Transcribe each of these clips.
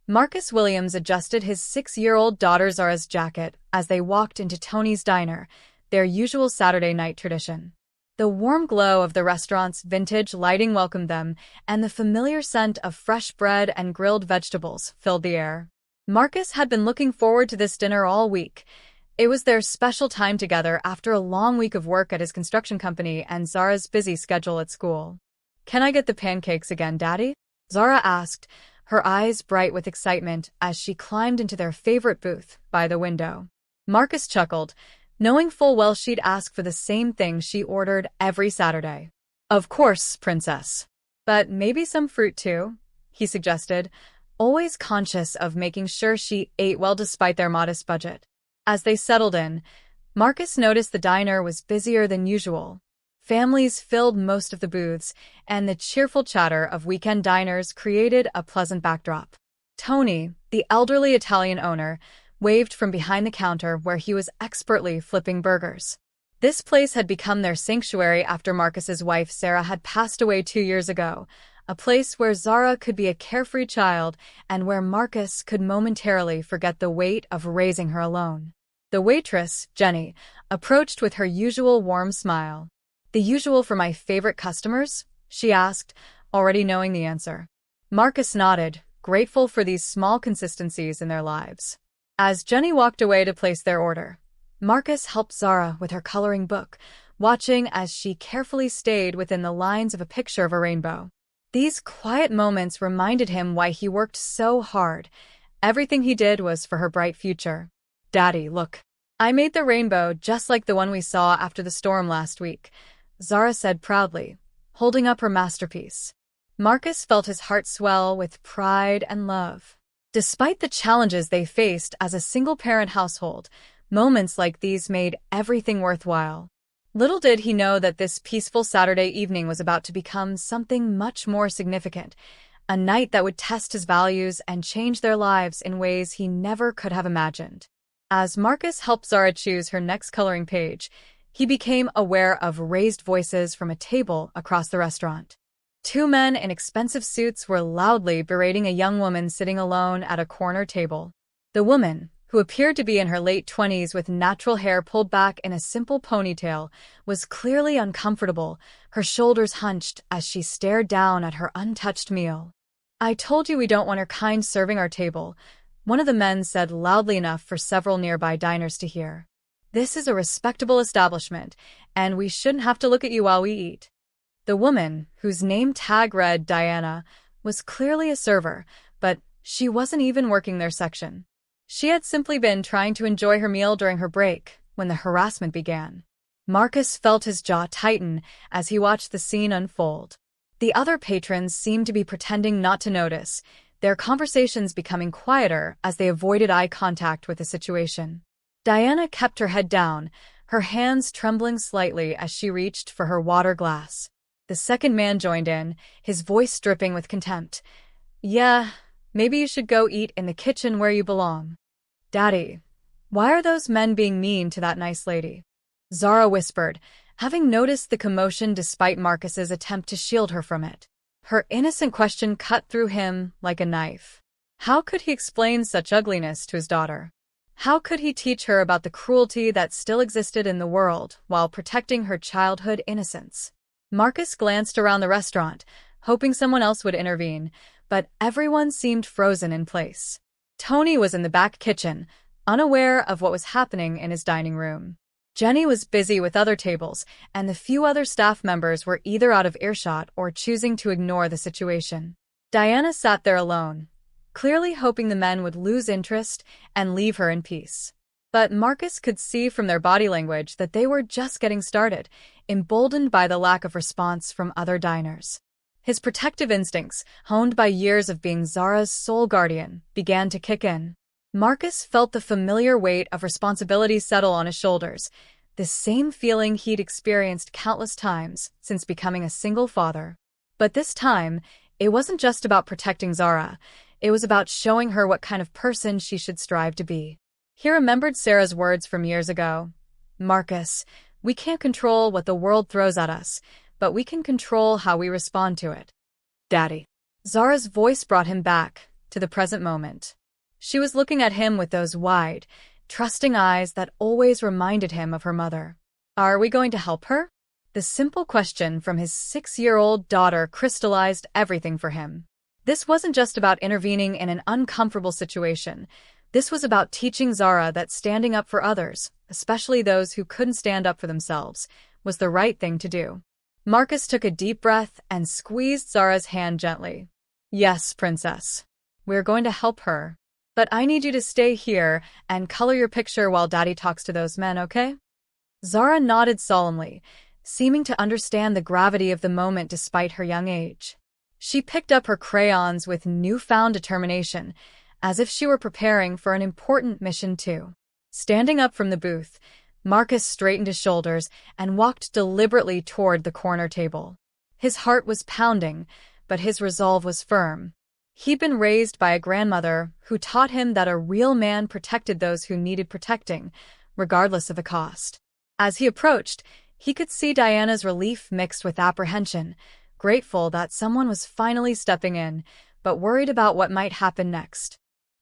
Marcus Williams adjusted his 6-year-old daughter Zara's jacket as they walked into Tony's diner, their usual Saturday night tradition. The warm glow of the restaurant's vintage lighting welcomed them, and the familiar scent of fresh bread and grilled vegetables filled the air. Marcus had been looking forward to this dinner all week. It was their special time together after a long week of work at his construction company and Zara's busy schedule at school. "Can I get the pancakes again, Daddy?" Zara asked, her eyes bright with excitement as she climbed into their favorite booth by the window. Marcus chuckled, knowing full well she'd ask for the same thing she ordered every Saturday. "Of course, Princess. But maybe some fruit too," he suggested, always conscious of making sure she ate well despite their modest budget. As they settled in, Marcus noticed the diner was busier than usual. Families filled most of the booths, and the cheerful chatter of weekend diners created a pleasant backdrop. Tony, the elderly Italian owner, waved from behind the counter where he was expertly flipping burgers. This place had become their sanctuary after Marcus's wife Sarah had passed away 2 years ago, a place where Zara could be a carefree child and where Marcus could momentarily forget the weight of raising her alone. The waitress, Jenny, approached with her usual warm smile. "The usual for my favorite customers?" she asked, already knowing the answer. Marcus nodded, grateful for these small consistencies in their lives. As Jenny walked away to place their order, Marcus helped Zara with her coloring book, watching as she carefully stayed within the lines of a picture of a rainbow. These quiet moments reminded him why he worked so hard. Everything he did was for her bright future. "Daddy, look. I made the rainbow just like the one we saw after the storm last week," Zara said proudly, holding up her masterpiece. Marcus felt his heart swell with pride and love. Despite the challenges they faced as a single-parent household, moments like these made everything worthwhile. Little did he know that this peaceful Saturday evening was about to become something much more significant, a night that would test his values and change their lives in ways he never could have imagined. As Marcus helped Zara choose her next coloring page, he became aware of raised voices from a table across the restaurant. 2 men in expensive suits were loudly berating a young woman sitting alone at a corner table. The woman, who appeared to be in her late 20s with natural hair pulled back in a simple ponytail, was clearly uncomfortable, her shoulders hunched as she stared down at her untouched meal. "I told you we don't want her kind serving our table," one of the men said loudly enough for several nearby diners to hear. "This is a respectable establishment, and we shouldn't have to look at you while we eat." The woman, whose name tag read Diana, was clearly a server, but she wasn't even working their section. She had simply been trying to enjoy her meal during her break when the harassment began. Marcus felt his jaw tighten as he watched the scene unfold. The other patrons seemed to be pretending not to notice, their conversations becoming quieter as they avoided eye contact with the situation. Diana kept her head down, her hands trembling slightly as she reached for her water glass. The second man joined in, his voice dripping with contempt. "Yeah, maybe you should go eat in the kitchen where you belong." "Daddy, why are those men being mean to that nice lady?" Zara whispered, having noticed the commotion despite Marcus's attempt to shield her from it. Her innocent question cut through him like a knife. How could he explain such ugliness to his daughter? How could he teach her about the cruelty that still existed in the world while protecting her childhood innocence? Marcus glanced around the restaurant, hoping someone else would intervene, but everyone seemed frozen in place. Tony was in the back kitchen, unaware of what was happening in his dining room. Jenny was busy with other tables, and the few other staff members were either out of earshot or choosing to ignore the situation. Diana sat there alone, clearly hoping the men would lose interest and leave her in peace. But Marcus could see from their body language that they were just getting started, emboldened by the lack of response from other diners. His protective instincts, honed by years of being Zara's sole guardian, began to kick in. Marcus felt the familiar weight of responsibility settle on his shoulders, the same feeling he'd experienced countless times since becoming a single father. But this time, it wasn't just about protecting Zara, it was about showing her what kind of person she should strive to be. He remembered Sarah's words from years ago. "Marcus, we can't control what the world throws at us, but we can control how we respond to it." "Daddy." Zara's voice brought him back, to the present moment. She was looking at him with those wide, trusting eyes that always reminded him of her mother. Are we going to help her? The simple question from his 6-year-old daughter crystallized everything for him. This wasn't just about intervening in an uncomfortable situation. This was about teaching Zara that standing up for others, especially those who couldn't stand up for themselves, was the right thing to do. Marcus took a deep breath and squeezed Zara's hand gently. Yes, princess. We're going to help her. But I need you to stay here and color your picture while Daddy talks to those men, okay? Zara nodded solemnly, seeming to understand the gravity of the moment despite her young age. She picked up her crayons with newfound determination, as if she were preparing for an important mission too. Standing up from the booth, Marcus straightened his shoulders and walked deliberately toward the corner table. His heart was pounding, but his resolve was firm. He'd been raised by a grandmother who taught him that a real man protected those who needed protecting, regardless of the cost. As he approached, he could see Diana's relief mixed with apprehension, grateful that someone was finally stepping in, but worried about what might happen next.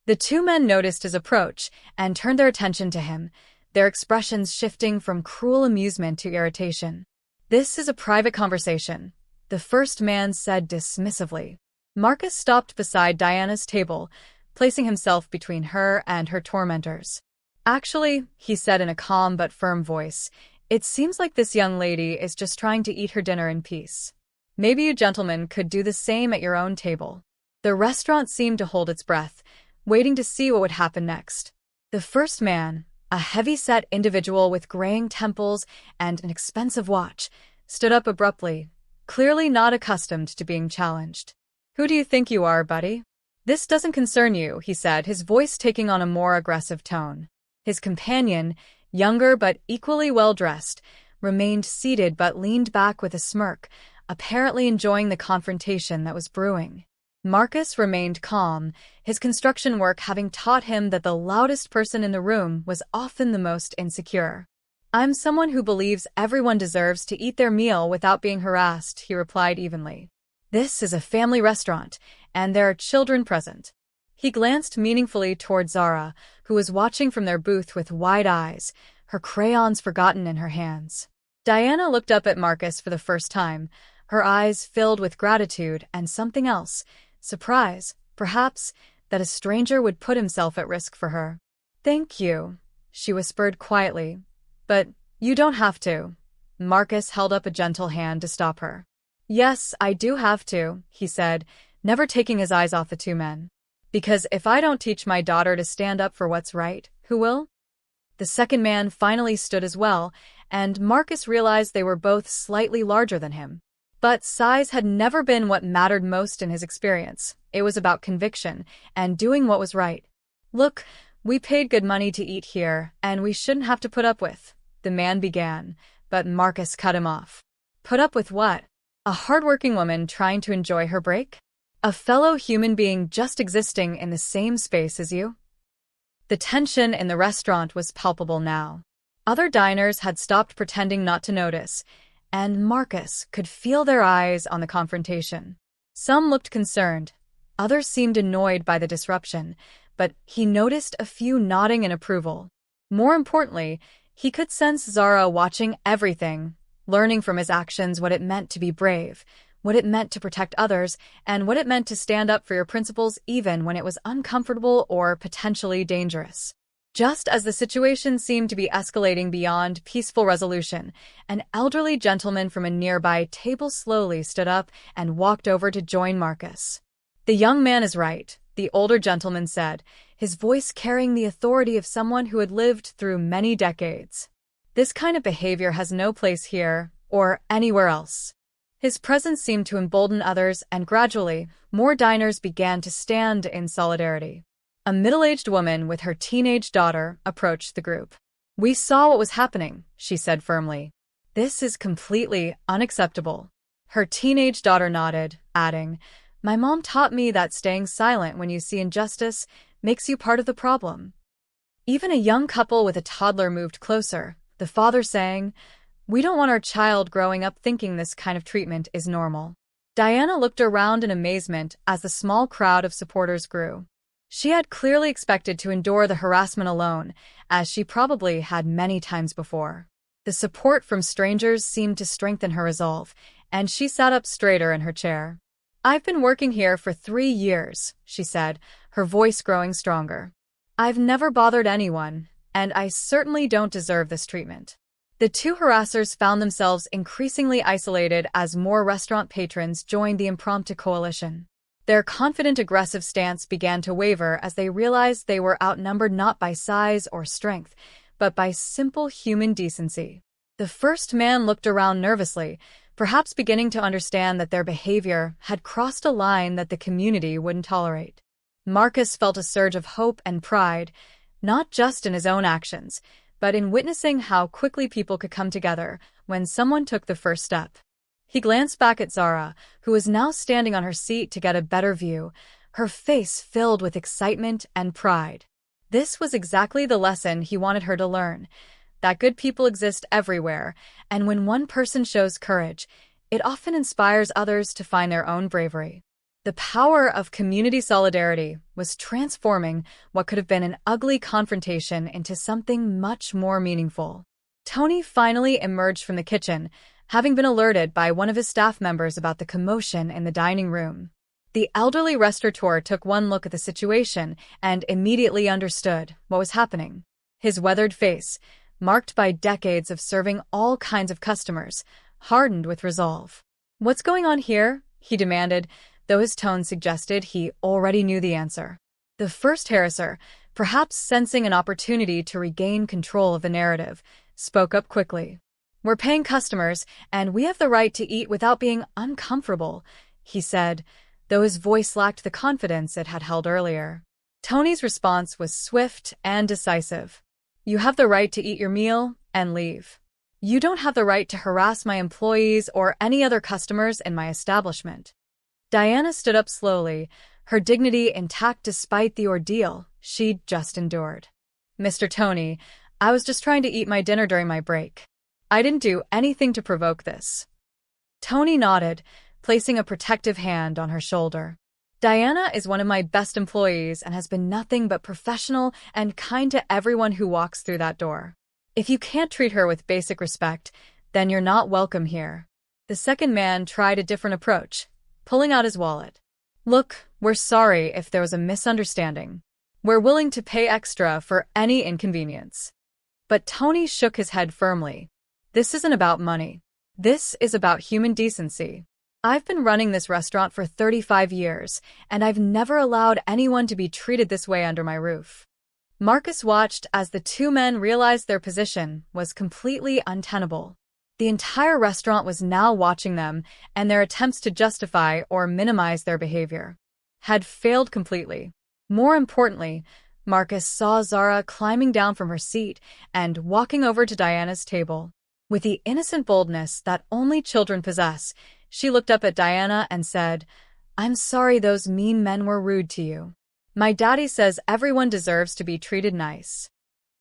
The two men noticed his approach and turned their attention to him, their expressions shifting from cruel amusement to irritation. This is a private conversation, the first man said dismissively. Marcus stopped beside Diana's table, placing himself between her and her tormentors. Actually, he said in a calm but firm voice, it seems like this young lady is just trying to eat her dinner in peace. Maybe you gentlemen could do the same at your own table. The restaurant seemed to hold its breath, waiting to see what would happen next. The first man, a heavy-set individual with graying temples and an expensive watch, stood up abruptly, clearly not accustomed to being challenged. Who do you think you are, buddy? This doesn't concern you, he said, his voice taking on a more aggressive tone. His companion, younger but equally well-dressed, remained seated but leaned back with a smirk, apparently enjoying the confrontation that was brewing. Marcus remained calm, his construction work having taught him that the loudest person in the room was often the most insecure. I'm someone who believes everyone deserves to eat their meal without being harassed, he replied evenly. This is a family restaurant, and there are children present. He glanced meaningfully toward Zara, who was watching from their booth with wide eyes, her crayons forgotten in her hands. Diana looked up at Marcus for the first time, her eyes filled with gratitude and something else, surprise, perhaps, that a stranger would put himself at risk for her. Thank you, she whispered quietly. But you don't have to. Marcus held up a gentle hand to stop her. Yes, I do have to, he said, never taking his eyes off the two men. Because if I don't teach my daughter to stand up for what's right, who will? The second man finally stood as well, and Marcus realized they were both slightly larger than him. But size had never been what mattered most in his experience. It was about conviction and doing what was right. Look, we paid good money to eat here, and we shouldn't have to put up with, the man began, but Marcus cut him off. Put up with what? A hardworking woman trying to enjoy her break? A fellow human being just existing in the same space as you? The tension in the restaurant was palpable now. Other diners had stopped pretending not to notice, and Marcus could feel their eyes on the confrontation. Some looked concerned, others seemed annoyed by the disruption, but he noticed a few nodding in approval. More importantly, he could sense Zara watching everything, learning from his actions what it meant to be brave, what it meant to protect others, and what it meant to stand up for your principles even when it was uncomfortable or potentially dangerous. Just as the situation seemed to be escalating beyond peaceful resolution, an elderly gentleman from a nearby table slowly stood up and walked over to join Marcus. The young man is right, the older gentleman said, his voice carrying the authority of someone who had lived through many decades. This kind of behavior has no place here, or anywhere else. His presence seemed to embolden others, and gradually, more diners began to stand in solidarity. A middle-aged woman with her teenage daughter approached the group. We saw what was happening, she said firmly. This is completely unacceptable. Her teenage daughter nodded, adding, My mom taught me that staying silent when you see injustice makes you part of the problem. Even a young couple with a toddler moved closer, the father saying, We don't want our child growing up thinking this kind of treatment is normal. Diana looked around in amazement as the small crowd of supporters grew. She had clearly expected to endure the harassment alone, as she probably had many times before. The support from strangers seemed to strengthen her resolve, and she sat up straighter in her chair. "I've been working here for 3 years," she said, her voice growing stronger. "I've never bothered anyone, and I certainly don't deserve this treatment." The two harassers found themselves increasingly isolated as more restaurant patrons joined the impromptu coalition. Their confident, aggressive stance began to waver as they realized they were outnumbered not by size or strength, but by simple human decency. The first man looked around nervously, perhaps beginning to understand that their behavior had crossed a line that the community wouldn't tolerate. Marcus felt a surge of hope and pride, not just in his own actions, but in witnessing how quickly people could come together when someone took the first step. He glanced back at Zara, who was now standing on her seat to get a better view, her face filled with excitement and pride. This was exactly the lesson he wanted her to learn, that good people exist everywhere, and when one person shows courage, it often inspires others to find their own bravery. The power of community solidarity was transforming what could have been an ugly confrontation into something much more meaningful. Tony finally emerged from the kitchen, having been alerted by one of his staff members about the commotion in the dining room. The elderly restaurateur took one look at the situation and immediately understood what was happening. His weathered face, marked by decades of serving all kinds of customers, hardened with resolve. "What's going on here?" he demanded, though his tone suggested he already knew the answer. The first harasser, perhaps sensing an opportunity to regain control of the narrative, spoke up quickly. "We're paying customers, and we have the right to eat without being uncomfortable," he said, though his voice lacked the confidence it had held earlier. Tony's response was swift and decisive. "You have the right to eat your meal and leave. You don't have the right to harass my employees or any other customers in my establishment." Diana stood up slowly, her dignity intact despite the ordeal she'd just endured. "Mr. Tony, I was just trying to eat my dinner during my break. I didn't do anything to provoke this." Tony nodded, placing a protective hand on her shoulder. "Diana is one of my best employees and has been nothing but professional and kind to everyone who walks through that door. If you can't treat her with basic respect, then you're not welcome here." The second man tried a different approach, pulling out his wallet. "Look, we're sorry if there was a misunderstanding. We're willing to pay extra for any inconvenience." But Tony shook his head firmly. "This isn't about money. This is about human decency. I've been running this restaurant for 35 years, and I've never allowed anyone to be treated this way under my roof." Marcus watched as the two men realized their position was completely untenable. The entire restaurant was now watching them, and their attempts to justify or minimize their behavior had failed completely. More importantly, Marcus saw Zara climbing down from her seat and walking over to Diana's table. With the innocent boldness that only children possess, she looked up at Diana and said, "I'm sorry those mean men were rude to you. My daddy says everyone deserves to be treated nice."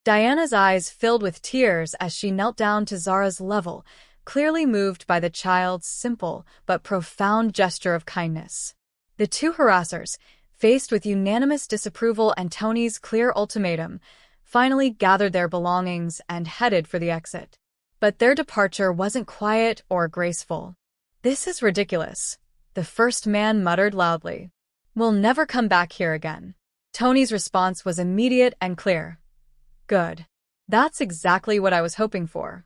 Diana's eyes filled with tears as she knelt down to Zara's level, clearly moved by the child's simple but profound gesture of kindness. The two harassers, faced with unanimous disapproval and Tony's clear ultimatum, finally gathered their belongings and headed for the exit. But their departure wasn't quiet or graceful. "This is ridiculous," the first man muttered loudly. "We'll never come back here again." Tony's response was immediate and clear. "Good. That's exactly what I was hoping for."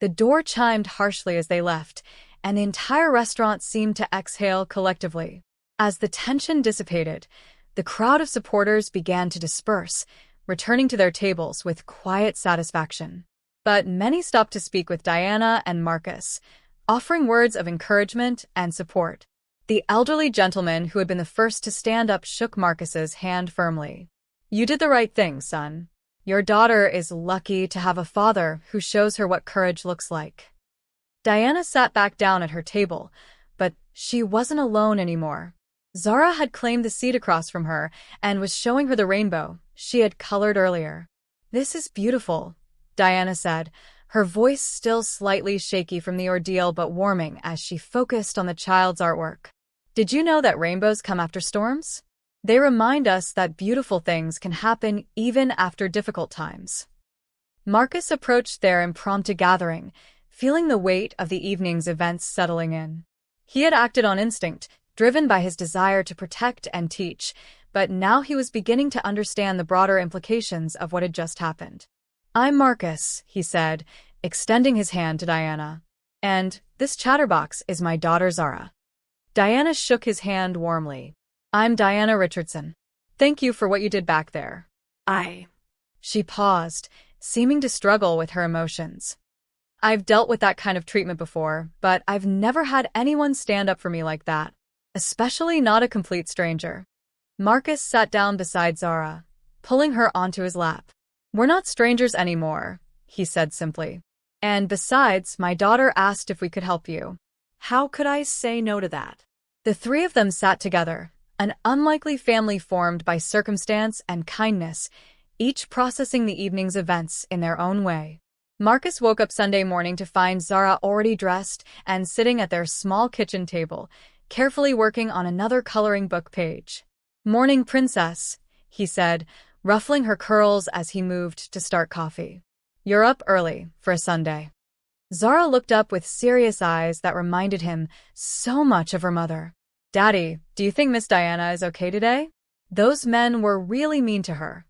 The door chimed harshly as they left, and the entire restaurant seemed to exhale collectively. As the tension dissipated, the crowd of supporters began to disperse, returning to their tables with quiet satisfaction. But many stopped to speak with Diana and Marcus, offering words of encouragement and support. The elderly gentleman who had been the first to stand up shook Marcus's hand firmly. "You did the right thing, son. Your daughter is lucky to have a father who shows her what courage looks like." Diana sat back down at her table, but she wasn't alone anymore. Zara had claimed the seat across from her and was showing her the rainbow she had colored earlier. "This is beautiful," Diana said, her voice still slightly shaky from the ordeal but warming as she focused on the child's artwork. "Did you know that rainbows come after storms? They remind us that beautiful things can happen even after difficult times." Marcus approached their impromptu gathering, feeling the weight of the evening's events settling in. He had acted on instinct, driven by his desire to protect and teach, but now he was beginning to understand the broader implications of what had just happened. "I'm Marcus," he said, extending his hand to Diana. "And this chatterbox is my daughter Zara." Diana shook his hand warmly. "I'm Diana Richardson. Thank you for what you did back there." She paused, seeming to struggle with her emotions. "I've dealt with that kind of treatment before, but I've never had anyone stand up for me like that, especially not a complete stranger." Marcus sat down beside Zara, pulling her onto his lap. "We're not strangers anymore," he said simply. "And besides, my daughter asked if we could help you. How could I say no to that?" The three of them sat together, an unlikely family formed by circumstance and kindness, each processing the evening's events in their own way. Marcus woke up Sunday morning to find Zara already dressed and sitting at their small kitchen table, carefully working on another coloring book page. "Morning, princess," he said, ruffling her curls as he moved to start coffee. "You're up early for a Sunday." Zara looked up with serious eyes that reminded him so much of her mother. "Daddy, do you think Miss Diana is okay today? Those men were really mean to her."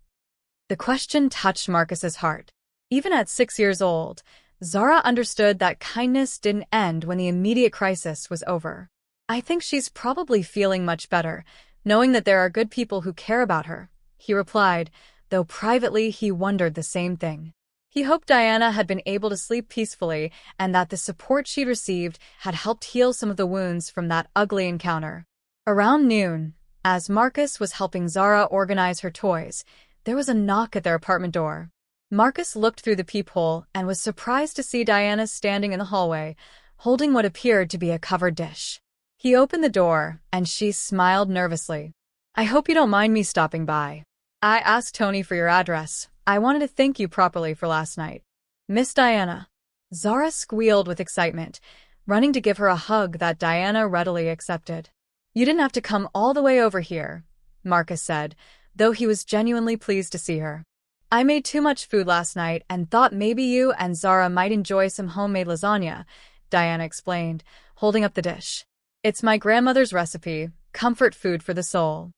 The question touched Marcus's heart. Even at 6 years old, Zara understood that kindness didn't end when the immediate crisis was over. "I think she's probably feeling much better, knowing that there are good people who care about her," he replied, though privately he wondered the same thing. He hoped Diana had been able to sleep peacefully and that the support she'd received had helped heal some of the wounds from that ugly encounter. Around noon, as Marcus was helping Zara organize her toys, there was a knock at their apartment door. Marcus looked through the peephole and was surprised to see Diana standing in the hallway, holding what appeared to be a covered dish. He opened the door, and she smiled nervously. "I hope you don't mind me stopping by. I asked Tony for your address. I wanted to thank you properly for last night." "Miss Diana." Zara squealed with excitement, running to give her a hug that Diana readily accepted. "You didn't have to come all the way over here," Marcus said, though he was genuinely pleased to see her. "I made too much food last night and thought maybe you and Zara might enjoy some homemade lasagna," Diana explained, holding up the dish. "It's my grandmother's recipe, comfort food for the soul."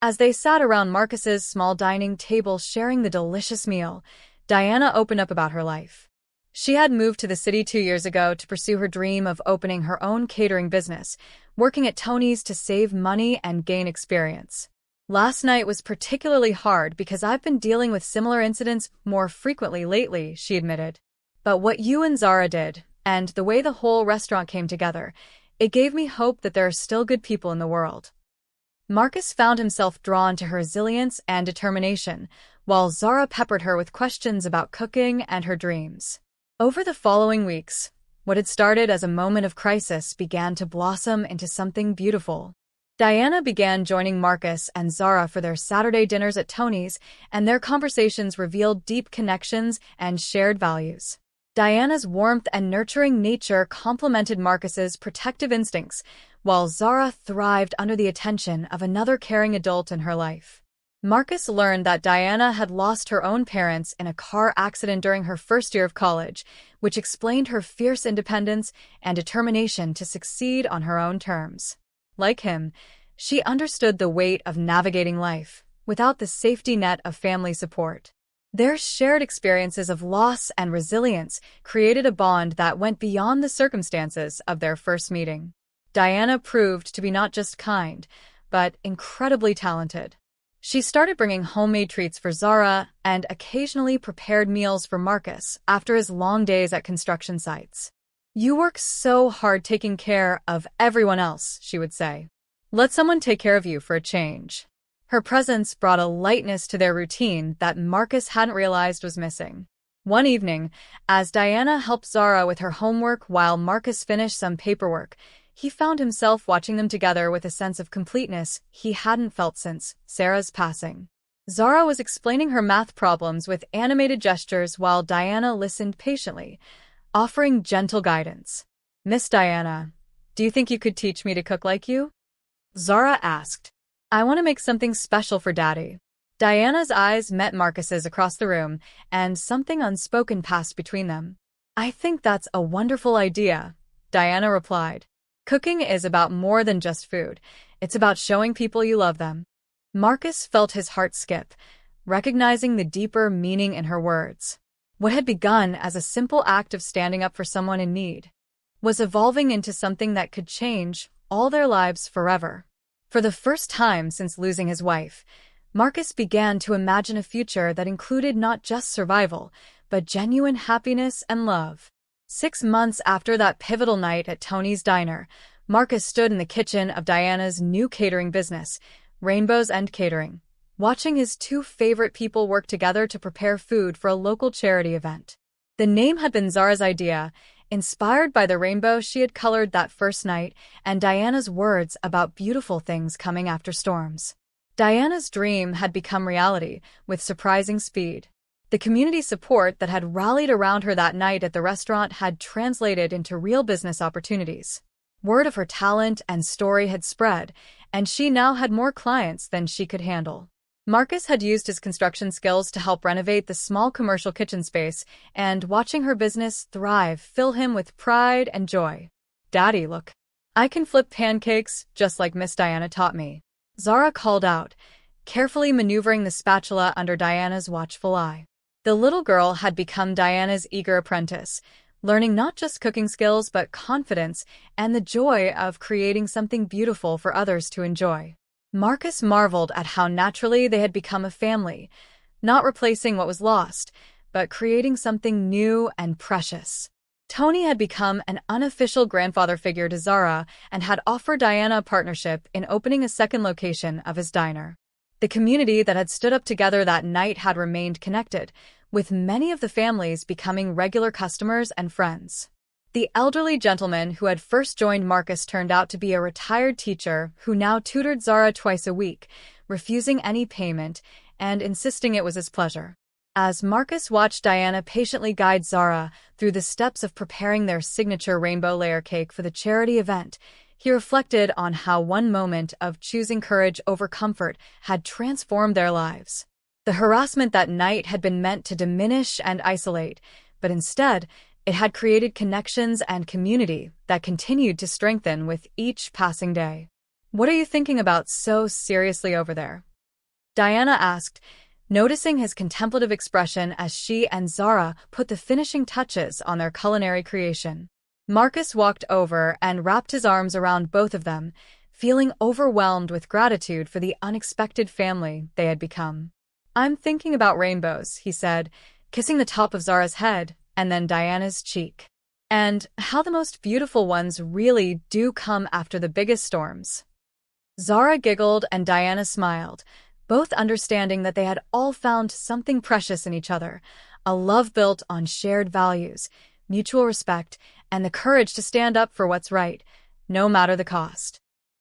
As they sat around Marcus's small dining table sharing the delicious meal, Diana opened up about her life. She had moved to the city 2 years ago to pursue her dream of opening her own catering business, working at Tony's to save money and gain experience. "Last night was particularly hard because I've been dealing with similar incidents more frequently lately," she admitted. "But what you and Zara did, and the way the whole restaurant came together, it gave me hope that there are still good people in the world." Marcus found himself drawn to her resilience and determination, while Zara peppered her with questions about cooking and her dreams. Over the following weeks, what had started as a moment of crisis began to blossom into something beautiful. Diana began joining Marcus and Zara for their Saturday dinners at Tony's, and their conversations revealed deep connections and shared values. Diana's warmth and nurturing nature complemented Marcus's protective instincts, while Zara thrived under the attention of another caring adult in her life. Marcus learned that Diana had lost her own parents in a car accident during her first year of college, which explained her fierce independence and determination to succeed on her own terms. Like him, she understood the weight of navigating life without the safety net of family support. Their shared experiences of loss and resilience created a bond that went beyond the circumstances of their first meeting. Diana proved to be not just kind, but incredibly talented. She started bringing homemade treats for Zara and occasionally prepared meals for Marcus after his long days at construction sites. "You work so hard taking care of everyone else," she would say. "Let someone take care of you for a change." Her presence brought a lightness to their routine that Marcus hadn't realized was missing. One evening, as Diana helped Zara with her homework while Marcus finished some paperwork, he found himself watching them together with a sense of completeness he hadn't felt since Sarah's passing. Zara was explaining her math problems with animated gestures while Diana listened patiently, offering gentle guidance. "Miss Diana, do you think you could teach me to cook like you?" Zara asked. "I want to make something special for Daddy." Diana's eyes met Marcus's across the room, and something unspoken passed between them. "I think that's a wonderful idea," Diana replied. "Cooking is about more than just food. It's about showing people you love them." Marcus felt his heart skip, recognizing the deeper meaning in her words. What had begun as a simple act of standing up for someone in need was evolving into something that could change all their lives forever. For the first time since losing his wife, Marcus began to imagine a future that included not just survival, but genuine happiness and love. 6 months after that pivotal night at Tony's diner, Marcus stood in the kitchen of Diana's new catering business, Rainbow's End Catering, watching his two favorite people work together to prepare food for a local charity event. The name had been Zara's idea, inspired by the rainbow she had colored that first night and Diana's words about beautiful things coming after storms. Diana's dream had become reality with surprising speed. The community support that had rallied around her that night at the restaurant had translated into real business opportunities. Word of her talent and story had spread, and she now had more clients than she could handle. Marcus had used his construction skills to help renovate the small commercial kitchen space, and watching her business thrive filled him with pride and joy. "Daddy, look. I can flip pancakes just like Miss Diana taught me," Zara called out, carefully maneuvering the spatula under Diana's watchful eye. The little girl had become Diana's eager apprentice, learning not just cooking skills but confidence and the joy of creating something beautiful for others to enjoy. Marcus marveled at how naturally they had become a family, not replacing what was lost, but creating something new and precious. Tony had become an unofficial grandfather figure to Zara and had offered Diana a partnership in opening a second location of his diner. The community that had stood up together that night had remained connected, with many of the families becoming regular customers and friends. The elderly gentleman who had first joined Marcus turned out to be a retired teacher who now tutored Zara twice a week, refusing any payment and insisting it was his pleasure. As Marcus watched Diana patiently guide Zara through the steps of preparing their signature rainbow layer cake for the charity event, he reflected on how one moment of choosing courage over comfort had transformed their lives. The harassment that night had been meant to diminish and isolate, but instead, it had created connections and community that continued to strengthen with each passing day. "What are you thinking about so seriously over there?" Diana asked, noticing his contemplative expression as she and Zara put the finishing touches on their culinary creation. Marcus walked over and wrapped his arms around both of them, feeling overwhelmed with gratitude for the unexpected family they had become. "I'm thinking about rainbows," he said, kissing the top of Zara's head and then Diana's cheek. "And how the most beautiful ones really do come after the biggest storms." Zara giggled and Diana smiled, both understanding that they had all found something precious in each other, a love built on shared values, mutual respect, and the courage to stand up for what's right, no matter the cost.